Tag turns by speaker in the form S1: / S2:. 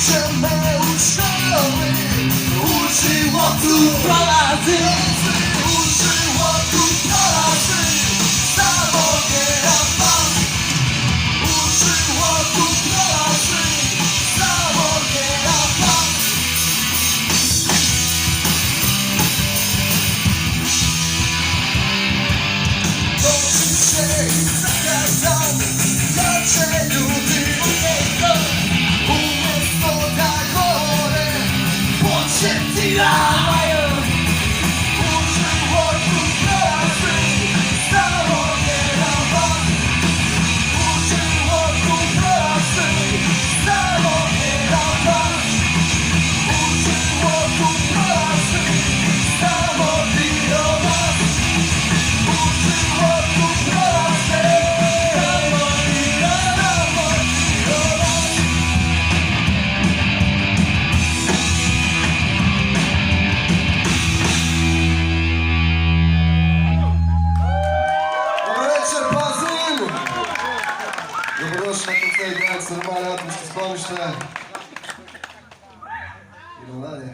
S1: że me uczoły uczyło tu prolazy. Uczyło tu prolazy, zawogiera pan. Uczyło tu prolazy, zawogiera pan. Toczy się zagadany, dlaczego ludy umieszczą tak chore, bądźcie tira. Uczyło tu prolazy, zawogiera pan. Uczyło tu prolazy, zawogiera pan. Uczyło tu prolazy, zawogiera pan. Uczyło tu prolazy, zawogiera pan.
S2: Dobry wieczór, Bazyn! Dobrodošli na koncercie Granic Normalne, atmosferyczne. Idą dalej.